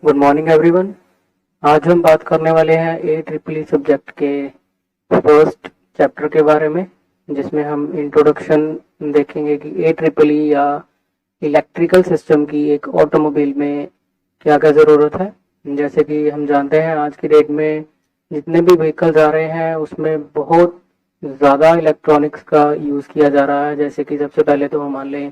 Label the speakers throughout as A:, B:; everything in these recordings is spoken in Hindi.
A: Good morning everyone. आज हम बात करने वाले हैं ए ट्रिपल ई सब्जेक्ट के फर्स्ट चैप्टर के बारे में, जिसमें हम इंट्रोडक्शन देखेंगे कि ए ट्रिपल ई या इलेक्ट्रिकल सिस्टम की एक ऑटोमोबाइल में क्या क्या ज़रूरत है। जैसे कि हम जानते हैं आज की डेट में जितने भी व्हीकल्स आ रहे हैं उसमें बहुत ज़्यादा इलेक्ट्रॉनिक्स का यूज़ किया जा रहा है। जैसे कि सबसे पहले तो हम मान लें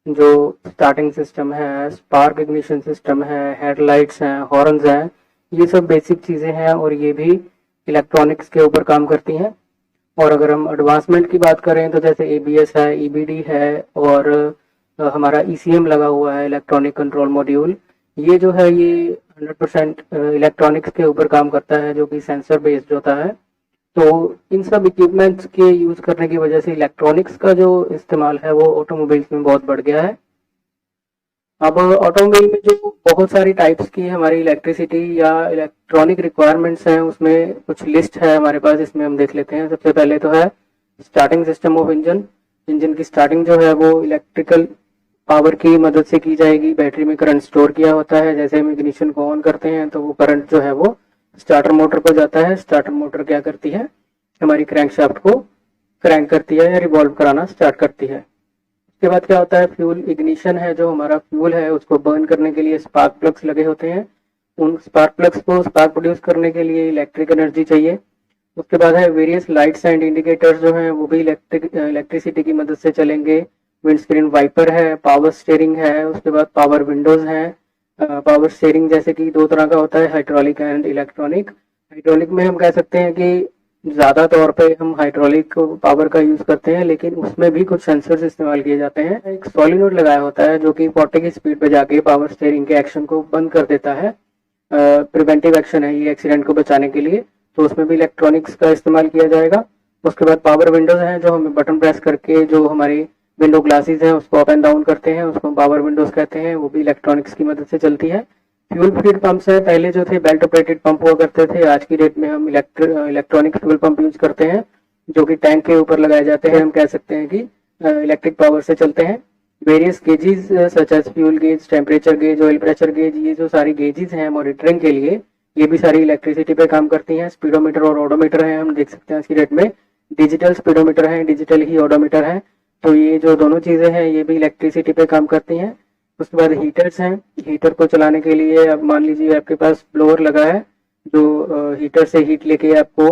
A: जो स्टार्टिंग सिस्टम है, स्पार्क इग्निशन सिस्टम है, हेडलाइट्स हैं, हॉर्न्स हैं, ये सब बेसिक चीज़ें हैं और ये भी इलेक्ट्रॉनिक्स के ऊपर काम करती हैं। और अगर हम एडवांसमेंट की बात करें तो जैसे एबीएस है, ईबीडी है और हमारा ईसीएम लगा हुआ है, इलेक्ट्रॉनिक कंट्रोल मॉड्यूल। ये जो है ये 100% इलेक्ट्रॉनिक्स के ऊपर काम करता है, जो कि सेंसर बेस्ड होता है। तो इन सब इक्विपमेंट्स के यूज करने की वजह से इलेक्ट्रॉनिक्स का जो इस्तेमाल है वो ऑटोमोबाइल्स में बहुत बढ़ गया है। अब ऑटोमोबाइल में जो बहुत सारी टाइप्स की हमारी इलेक्ट्रिसिटी या इलेक्ट्रॉनिक रिक्वायरमेंट्स हैं उसमें कुछ लिस्ट है हमारे पास, इसमें हम देख लेते हैं। सबसे पहले तो है starting system of engine. Engine की स्टार्टिंग जो है वो इलेक्ट्रिकल पावर की मदद से की जाएगी। बैटरी में करंट स्टोर किया होता है, जैसे हम इग्निशन को ऑन करते हैं तो वो करंट जो है वो स्टार्टर मोटर को जाता है। स्टार्टर मोटर क्या करती है, हमारी क्रैंकशाफ्ट को क्रैंक करती है या रिवॉल्व कराना स्टार्ट करती है। उसके बाद क्या होता है, फ्यूल इग्निशन है। जो हमारा फ्यूल है उसको बर्न करने के लिए स्पार्क प्लग्स लगे होते हैं। उन स्पार्क प्लग्स को स्पार्क प्रोड्यूस करने के लिए इलेक्ट्रिक एनर्जी चाहिए। उसके बाद है वेरियस लाइट्स एंड इंडिकेटर्स, जो हैं वो भी इलेक्ट्रिसिटी की मदद से चलेंगे। विंडस्क्रीन वाइपर है, पावर स्टीयरिंग है, उसके बाद पावर विंडोज हैं। पावर स्टीयरिंग जैसे कि दो तरह का होता है, हाइड्रोलिक एंड इलेक्ट्रॉनिक। हाइड्रोलिक में हम कह सकते हैं कि ज़्यादा तौर पे हम हाइड्रोलिक पावर का यूज़ करते हैं, लेकिन उसमें भी कुछ सेंसर्स इस्तेमाल किए जाते हैं। एक सॉलिनोइड लगाया होता है जो कि 40 की स्पीड पे जाके पावर स्टीयरिंग के एक्शन को बंद कर देता है। प्रिवेंटिव एक्शन है ये एक्सीडेंट को बचाने के लिए, तो उसमें भी इलेक्ट्रॉनिक्स का इस्तेमाल किया जाएगा। उसके बाद पावर विंडोज हैं, जो हमें बटन प्रेस करके जो हमारी विंडो ग्लासेस हैं उसको अप एंड डाउन करते हैं, उसको पावर विंडोज कहते हैं, वो भी इलेक्ट्रॉनिक्स की मदद से चलती है। फ्यूल फीड पंप्स है, पहले जो थे बेल्ट ऑपरेटेड पंप हुआ करते थे, आज की डेट में हम इलेक्ट्रॉनिक फ्यूल पंप यूज करते हैं जो कि टैंक के ऊपर लगाए जाते हैं। हम कह सकते हैं कि इलेक्ट्रिक पावर से चलते हैं। Various gauges such as fuel gauge, temperature gauge, oil pressure gauge, ये जो सारी गेजेस हैं मॉनिटरिंग के लिए, ये भी सारी इलेक्ट्रिसिटी पे काम करती हैं। स्पीडोमीटर और ओडोमीटर है, हम देख सकते हैं आज की डेट में डिजिटल स्पीडोमीटर है, डिजिटल ही ओडोमीटर है। तो ये जो दोनों चीजें हैं ये भी इलेक्ट्रिसिटी पे काम करती हैं। उसके बाद हीटर्स हैं। हीटर को चलाने के लिए अब मान लीजिए आपके पास ब्लोअर लगा है जो हीटर से हीट लेके आपको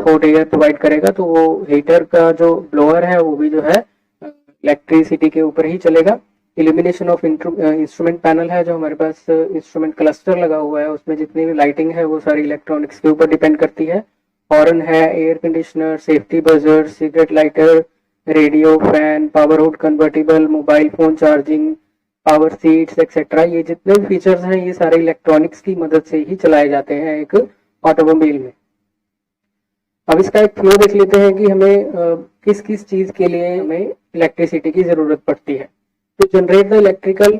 A: हॉट एयर प्रोवाइड करेगा, तो वो हीटर का जो ब्लोअर है वो भी जो है इलेक्ट्रिसिटी के ऊपर ही चलेगा। इल्यूमिनेशन ऑफ इंस्ट्रूमेंट पैनल है, जो हमारे पास इंस्ट्रूमेंट क्लस्टर लगा हुआ है उसमें जितनी भी लाइटिंग है वो सारी इलेक्ट्रॉनिक्स के ऊपर डिपेंड करती है। हॉर्न है, air conditioner, safety buzzer, cigarette lighter, radio, fan, power out convertible, mobile phone charging, power seats etcetera, ये जितने भी फीचर्स हैं ये सारे इलेक्ट्रॉनिक्स की मदद से ही चलाए जाते हैं एक ऑटोमोबाइल में। अब इसका एक फ्लो देख लेते हैं कि हमें किस किस चीज के लिए हमें इलेक्ट्रिसिटी की जरूरत पड़ती है। तो generate the electrical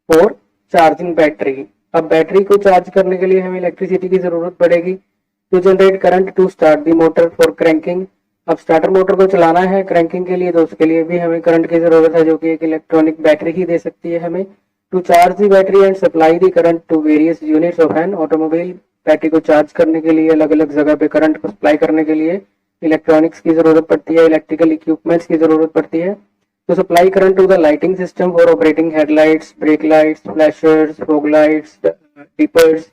A: for charging battery. अब बैटरी को चार्ज करने के लिए हमें इलेक्ट्रिसिटी की जरूरत पड़ेगी। To generate current to start the motor for cranking. अब स्टार्टर मोटर को चलाना है क्रैंकिंग के लिए, तो उसके लिए भी हमें करंट की जरूरत है, जो कि एक इलेक्ट्रॉनिक बैटरी ही दे सकती है हमें। To charge the battery and supply the current to various units of an automobile. Battery को चार्ज करने के लिए, अलग अलग जगह पे करंट को सप्लाई करने के लिए इलेक्ट्रॉनिक्स की जरूरत पड़ती है, इलेक्ट्रिकल इक्विपमेंट्स की जरूरत पड़ती है। तो supply current to the lighting system for operating headlights, brake lights, flashers, fog lights, dippers,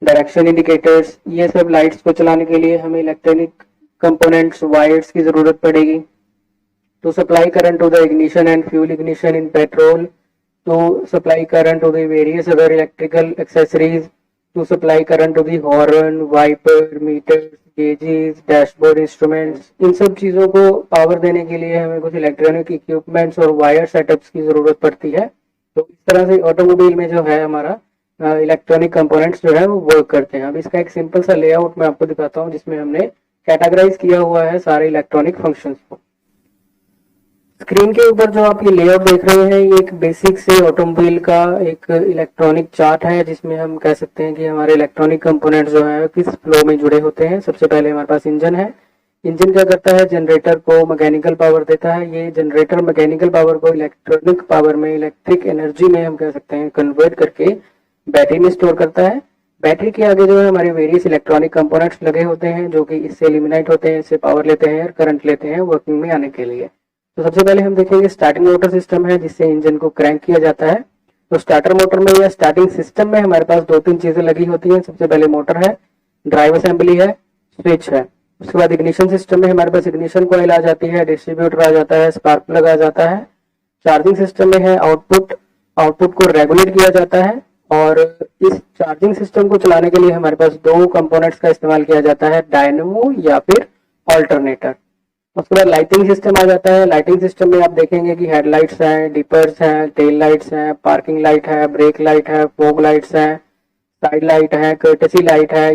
A: direction indicators, ये सब लाइट्स को चलाने के लिए हमें इलेक्ट्रॉनिक कंपोनेंट्स, वायर्स की जरूरत पड़ेगी। तो supply current to the ignition and fuel ignition in petrol. तो supply current to the various other electrical accessories. To supply current to the horn, wiper, meters, gauges, dashboard instruments, इन सब चीजों को पावर देने के लिए हमें कुछ इलेक्ट्रॉनिक इक्विपमेंट्स और वायर सेटअप्स की जरूरत पड़ती है। तो इस तरह से ऑटोमोबाइल में जो है हमारा इलेक्ट्रॉनिक कंपोनेंट्स जो है वो वर्क करते हैं। अब इसका एक सिंपल सा लेआउट मैं आपको दिखाता हूँ, जिसमें हमने कैटेगराइज किया हुआ है सारे इलेक्ट्रॉनिक फंक्शंस को। स्क्रीन के ऊपर जो आप ये लेआउट देख रहे हैं ये एक बेसिक से ऑटोमोबाइल का एक इलेक्ट्रॉनिक चार्ट है, जिसमें हम कह सकते हैं कि हमारे इलेक्ट्रॉनिक कंपोनेंट्स जो है किस फ्लो में जुड़े होते हैं। सबसे पहले हमारे पास इंजन है। इंजन क्या करता है, जनरेटर को मैकेनिकल पावर देता है। ये जनरेटर मैकेनिकल पावर को इलेक्ट्रॉनिक पावर में, इलेक्ट्रिक एनर्जी में हम कह सकते हैं कन्वर्ट करके बैटरी में स्टोर करता है। बैटरी के आगे जो है हमारे वेरियस इलेक्ट्रॉनिक कंपोनेंट्स लगे होते हैं जो कि इससे एलिमिनेट होते हैं, इससे पावर लेते हैं और करंट लेते हैं वर्किंग में आने के लिए। तो सबसे पहले हम देखेंगे स्टार्टिंग मोटर सिस्टम है जिससे इंजन को क्रैंक किया जाता है। तो स्टार्टर मोटर में या स्टार्टिंग सिस्टम में हमारे पास दो तीन चीजें लगी होती हैं। सबसे पहले मोटर है, ड्राइव असेंबली है, स्विच है। उसके बाद इग्निशन सिस्टम में हमारे पास इग्निशन कॉइल आ जाती है, डिस्ट्रीब्यूटर आ जाता है, स्पार्क प्लग आ जाता है। चार्जिंग सिस्टम में है आउटपुट, आउटपुट को रेगुलेट किया जाता है। और इस चार्जिंग सिस्टम को चलाने के लिए हमारे पास दो कंपोनेंट्स का इस्तेमाल किया जाता है, डायनेमो या फिर ऑल्टरनेटर। उसके बाद लाइटिंग सिस्टम आ जाता है। लाइटिंग सिस्टम में आप देखेंगे कि हेडलाइट्स हैं, डिपर्स हैं, टेल लाइट्स हैं, पार्किंग लाइट है, ब्रेक लाइट है, फॉग लाइट्स हैं, साइड लाइट है, कर्टेसी लाइट है।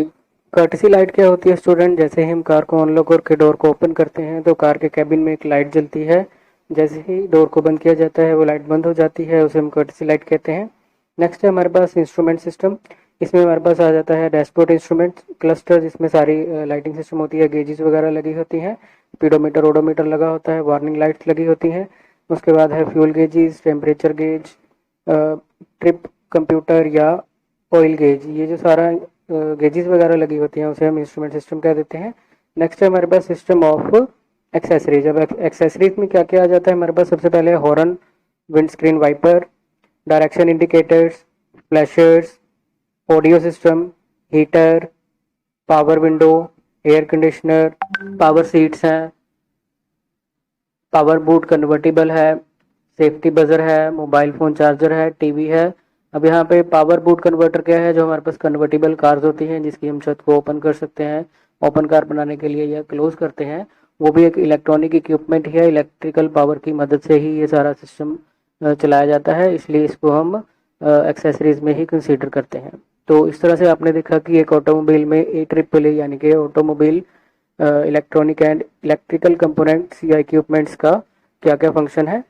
A: कर्टेसी लाइट क्या होती है स्टूडेंट, जैसे ही हम कार को अनलॉक करके डोर को ओपन करते हैं तो कार के कैबिन में एक लाइट जलती है। जैसे ही डोर को बंद किया जाता है वो लाइट बंद हो जाती है, उसे हम कर्टेसी लाइट कहते हैं। नेक्स्ट है हमारे पास इंस्ट्रूमेंट सिस्टम। इसमें हमारे पास आ जाता है डैशबोर्ड इंस्ट्रूमेंट क्लस्टर, जिसमें सारी लाइटिंग सिस्टम होती है, गेजेस वगैरह लगी होती हैं, स्पीडोमीटर ओडोमीटर लगा होता है, वार्निंग लाइट्स लगी होती हैं। उसके बाद है fuel gauges, temperature gauge, trip computer या ऑयल गेज। ये जो सारा गेजेस वगैरह लगी होती हैं उसे हम इंस्ट्रूमेंट सिस्टम कह देते हैं। नेक्स्ट है हमारे पास सिस्टम ऑफ एक्सेसरीज। अब एक्सेसरीज में क्या क्या आ जाता है हमारे पास, सबसे पहले horn, windscreen wiper, direction indicators, flashers, audio system, heater, power window, air conditioner, power seats हैं, पावर बूट कन्वर्टिबल है, सेफ्टी बजर है, मोबाइल फ़ोन चार्जर है, टीवी है। अब यहाँ पे पावर बूट कन्वर्टर क्या है, जो हमारे पास कन्वर्टिबल कार्स होती हैं जिसकी हम छत को ओपन कर सकते हैं ओपन कार बनाने के लिए या क्लोज करते हैं, वो भी एक इलेक्ट्रॉनिक इक्विपमेंट है। इलेक्ट्रिकल पावर की मदद से ही ये सारा सिस्टम चलाया जाता है, इसलिए इसको हम एक्सेसरीज में ही कंसीडर करते हैं। तो इस तरह से आपने देखा कि एक ऑटोमोबाइल में AAA यानी कि automobile electronic and electrical components या इक्विपमेंट्स का क्या क्या फंक्शन है।